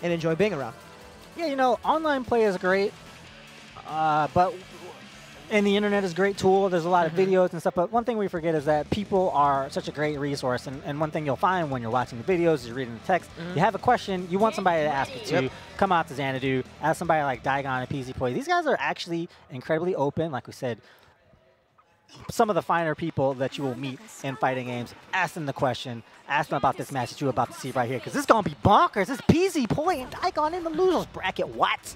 and enjoy being around. Yeah, you know, online play is great, and the internet is a great tool. There's a lot of videos and stuff, but one thing we forget is that people are such a great resource, and one thing you'll find when you're watching the videos, you're reading the text, you have a question, you want somebody to ask it to, come out to Xanadu, ask somebody like Daigon and pzpoy. These guys are actually incredibly open, like we said. Some of the finer people that you will meet in fighting games, ask them the question, ask them about this match that you're about to see right here, because this is going to be bonkers. It's pzpoy and Daigon in the losers bracket. What?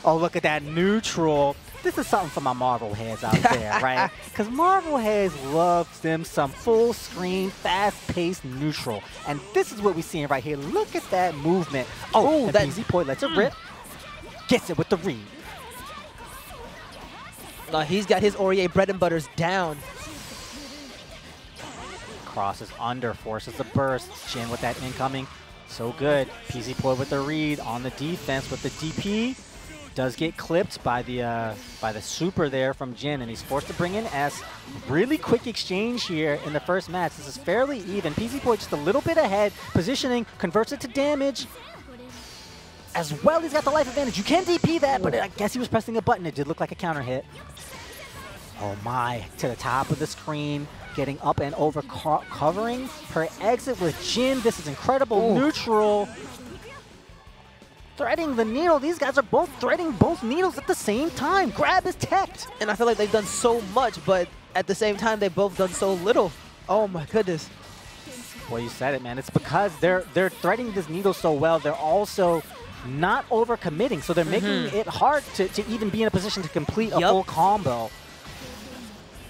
Oh, look at that neutral. This is something for my Marvel heads out there, right? Because Marvel heads love them some full screen, fast-paced neutral. And this is what we're seeing right here. Look at that movement. Oh, that pzpoy lets it rip. Gets it with the read. He's got his Aurier bread and butters down. Crosses under, forces the burst. Jin with that incoming. So good. pzpoy with the read on the defense with the DP. Does get clipped by the super there from Jin, and he's forced to bring in S. Really quick exchange here in the first match. This is fairly even. pzpoy just a little bit ahead. Positioning, converts it to damage. As well, he's got the life advantage. You can DP that, but I guess he was pressing a button. It did look like a counter hit. Oh my, to the top of the screen. Getting up and over, covering her exit with Jin. This is incredible. Neutral. Threading the needle. These guys are both threading both needles at the same time. Grab is teched. And I feel like they've done so much, but at the same time, they've both done so little. Oh my goodness. Well, you said it, man. It's because they're threading this needle so well. They're also not overcommitting, so they're making it hard to even be in a position to complete a full combo.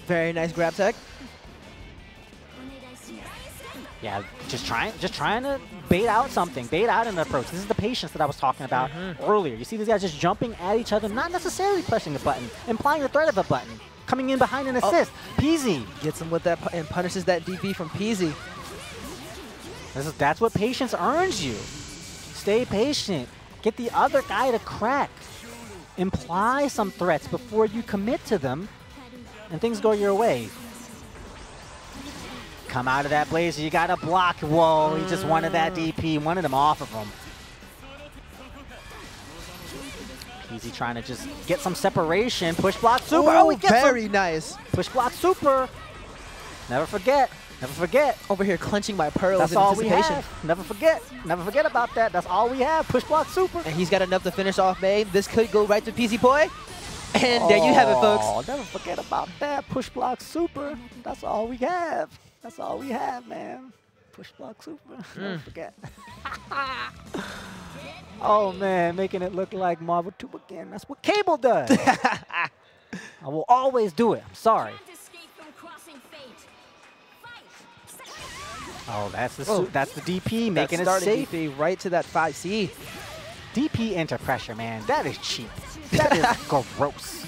Very nice grab tech. Yeah, just trying to bait out something, bait out an approach. This is the patience that I was talking about earlier. You see these guys just jumping at each other, not necessarily pressing a button, implying the threat of a button, coming in behind an assist. Pz gets him with that and punishes that DP from Pz. That's what patience earns you. Stay patient. Get the other guy to crack. Imply some threats before you commit to them, and things go your way. Come out of that blazer, you gotta block. Whoa, he just wanted that DP, wanted him off of him. Pz trying to just get some separation. Push block super. Oh, he gets very nice. Push block super. Never forget. Never forget. Over here clenching my pearls. That's all we have. Never forget. Never forget about that. That's all we have. Push block super. And he's got enough to finish off main. This could go right to pzpoy. And there you have it, folks. Never forget about that. Push block super. That's all we have. That's all we have, man. Push block super. Never forget. Oh, man. Making it look like Marvel 2 again. That's what Cable does. I will always do it. I'm sorry. Oh, that's the DP making it safe. DP right to that 5C. DP into pressure, man. That is cheap. That is gross.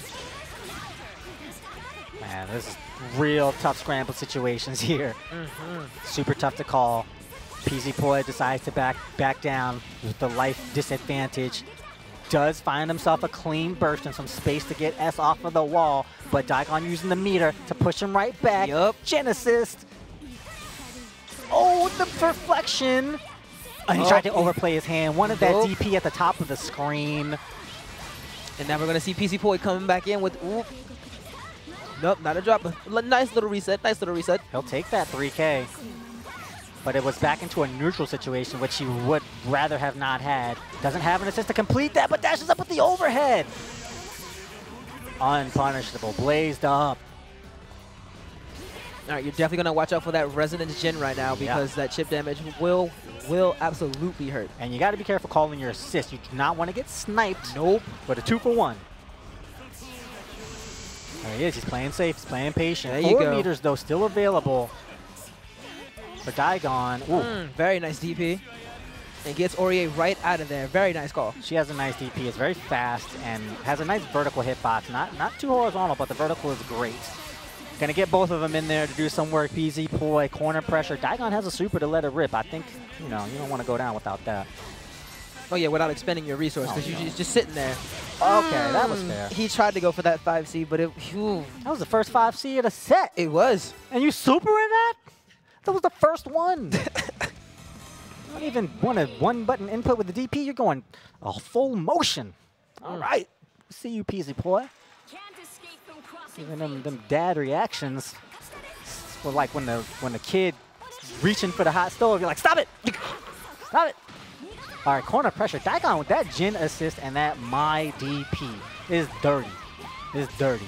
Man, this is real tough scramble situations here. Super tough to call. pzpoy decides to back down with the life disadvantage. Does find himself a clean burst and some space to get S off of the wall, but Daigon using the meter to push him right back. Gen assist. Oh, the reflection. Oh, he tried to overplay his hand. Wanted that DP at the top of the screen. And now we're going to see pzpoy coming back in with, nope, not a drop. Nice little reset, nice little reset. He'll take that 3K. But it was back into a neutral situation, which he would rather have not had. Doesn't have an assist to complete that, but dashes up with the overhead. Unpunishable, blazed up. All right, you're definitely going to watch out for that Resonance Gen right now because that chip damage will absolutely hurt. And you got to be careful calling your assist. You do not want to get sniped. Nope. But a 2-for-1. There he is. He's playing safe. He's playing patient. There you go. 4 meters, though, still available for Daigon. Very nice DP. And gets Aurier right out of there. Very nice call. She has a nice DP. It's very fast and has a nice vertical hitbox. Not too horizontal, but the vertical is great. Gonna get both of them in there to do some work. pzpoy, corner pressure. Daigon has a super to let it rip. I think, you don't want to go down without that. Oh, yeah, without expending your resource because you're just sitting there. Okay, that was fair. He tried to go for that 5C, but that was the first 5C of the set. It was. And you super in that? That was the first one. Not even one button input with the DP. You're going a full motion. All right. See you, pzpoy. Even them dad reactions. Well, like when the kid reaching for the hot stove, you're like, stop it! Stop it! All right, corner pressure. Daigon with that Jin assist and that my DP is dirty. It's dirty.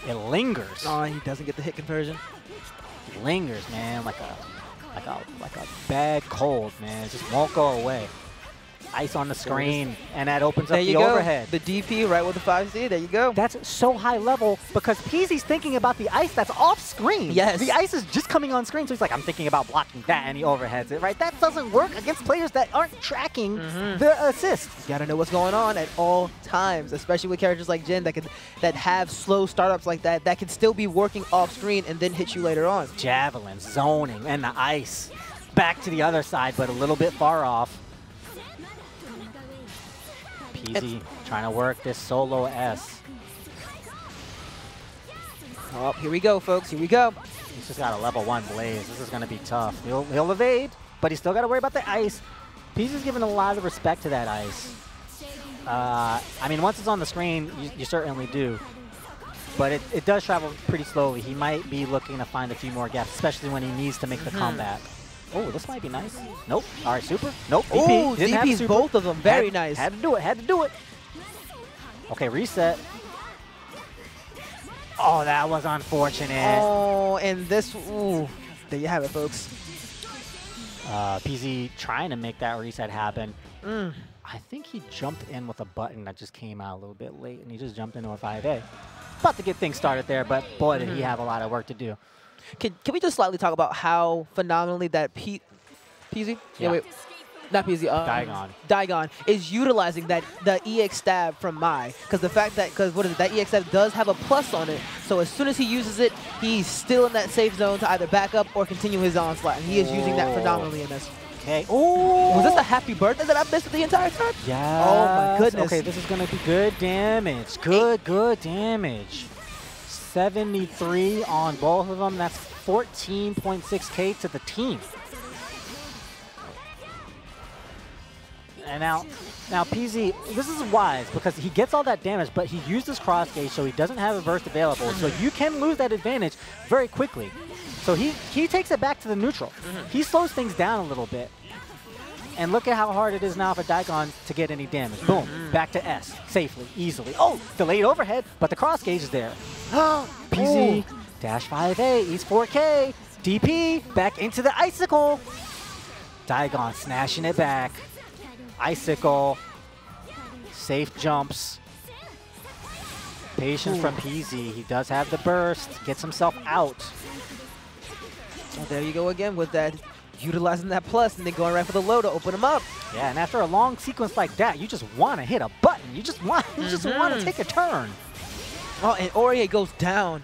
It lingers. Oh, he doesn't get the hit conversion. It lingers, man, like a bad cold, man. It just won't go away. Ice on the screen, and that opens up the overhead. The DP right with the 5C. There you go. That's so high level because PZ's thinking about the ice that's off screen. Yes. The ice is just coming on screen, so he's like, I'm thinking about blocking that, and he overheads it, right? That doesn't work against players that aren't tracking the assist. You gotta know what's going on at all times, especially with characters like Jin that have slow startups like that can still be working off screen and then hit you later on. Javelin, zoning, and the ice. Back to the other side, but a little bit far off. PZ trying to work this solo S. Oh, here we go, folks. Here we go. He's just got a level 1 Blaze. This is going to be tough. He'll evade, but he's still got to worry about the ice. PZ's giving a lot of respect to that ice. I mean, once it's on the screen, you certainly do. But it does travel pretty slowly. He might be looking to find a few more gaps, especially when he needs to make the comeback. Oh, this might be nice. Nope. All right, super. Nope. Oh, DP's both of them. Very nice. Had to do it. Had to do it. Okay, reset. Oh, that was unfortunate. Oh, and this. Ooh, there you have it, folks. PZ trying to make that reset happen. I think he jumped in with a button that just came out a little bit late, and he just jumped into a 5A. About to get things started there, but boy, did he have a lot of work to do. Can we just slightly talk about how phenomenally that PZ? Yeah. Wait. Not PZ. Daigon is utilizing the EX stab from Mai, because the fact that that EX stab does have a plus on it, so as soon as he uses it, he's still in that safe zone to either back up or continue his onslaught, and he is using that phenomenally in this. Okay. Oh, was this a happy birthday that I missed the entire time? Yeah. Oh my goodness. Okay, this is gonna be good damage. Good damage. 73 on both of them. That's 14.6K to the team. And now PZ, this is wise because he gets all that damage, but he used his cross gauge, so he doesn't have a burst available. So you can lose that advantage very quickly. So he takes it back to the neutral. He slows things down a little bit. And look at how hard it is now for Daigon to get any damage. Boom, back to S, safely, easily. Oh, delayed overhead, but the cross gauge is there. PZ, dash 5A, eats 4K. DP, back into the icicle. Daigon snatching it back. Icicle, safe jumps. Patience from PZ. He does have the burst, gets himself out. So there you go again with that, utilizing that plus and then going right for the low to open him up. Yeah, and after a long sequence like that, you just want to hit a button. You just want to take a turn. Oh, and Aurier goes down.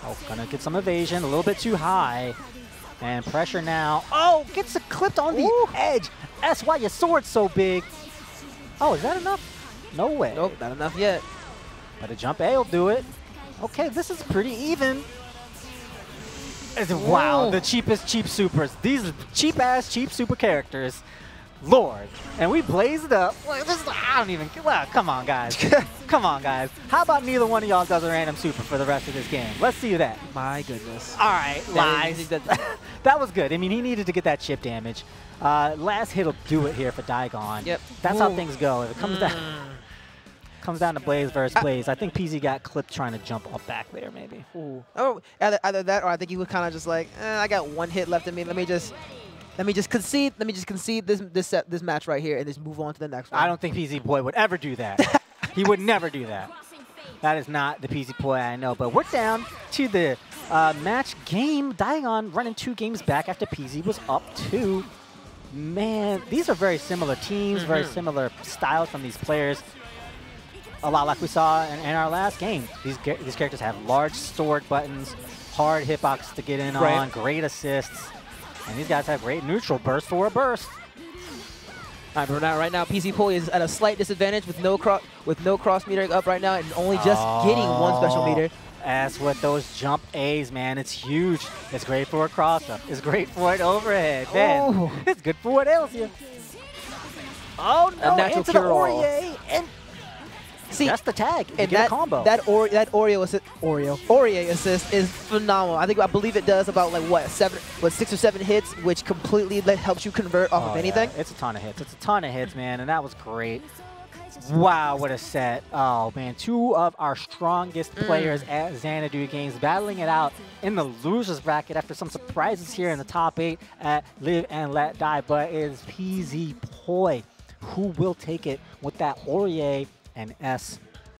Oh, gonna get some evasion, a little bit too high. And pressure now. Oh, gets it clipped on the edge. That's why your sword's so big. Oh, is that enough? No way. Nope, not enough yet. But a jump A will do it. Okay, this is pretty even. Wow, the cheapest cheap supers. These are cheap-ass cheap super characters. Lord. And we blazed up. I don't even, well, come on, guys. Come on, guys. How about neither one of y'all does a random super for the rest of this game? Let's see that. My goodness. All right, lies. That was good. I mean, he needed to get that chip damage. Last hit will do it here for Daigon. Yep. That's how things go. If it comes down to Blaze versus Blaze, I think PZ got clipped trying to jump up back there, maybe. Ooh. Oh, either that, or I think he was kind of just like, I got one hit left in me. Let me just concede. Let me just concede this match right here and just move on to the next one. I don't think pzpoy would ever do that. He would never do that. That is not the pzpoy I know. But we're down to the match game. Daigon running 2 games back after PZ was up 2. Man, these are very similar teams, very similar styles from these players. A lot like we saw in our last game. These characters have large sword buttons, hard hitbox to get in on, great assists. And these guys have great neutral burst for a burst. All right, right now, pzpoy is at a slight disadvantage with no cross meter up right now, and only just getting 1 special meter. S with those jump A's, man. It's huge. It's great for a cross-up. It's great for an overhead. Man, it's good for what ails you. Oh, no, into the Oreo. And see, that's the tag. You get a combo. That Oreo assist is phenomenal. I believe it does about like what 6 or 7 hits, which completely helps you convert off of anything. Yeah. It's a ton of hits. It's a ton of hits, man, and that was great. Wow, what a set. Oh, man. 2 of our strongest players at Xanadu Games battling it out in the losers bracket after some surprises here in the top 8 at Live and Let Die. But it is pzpoy who will take it with that Oreo and S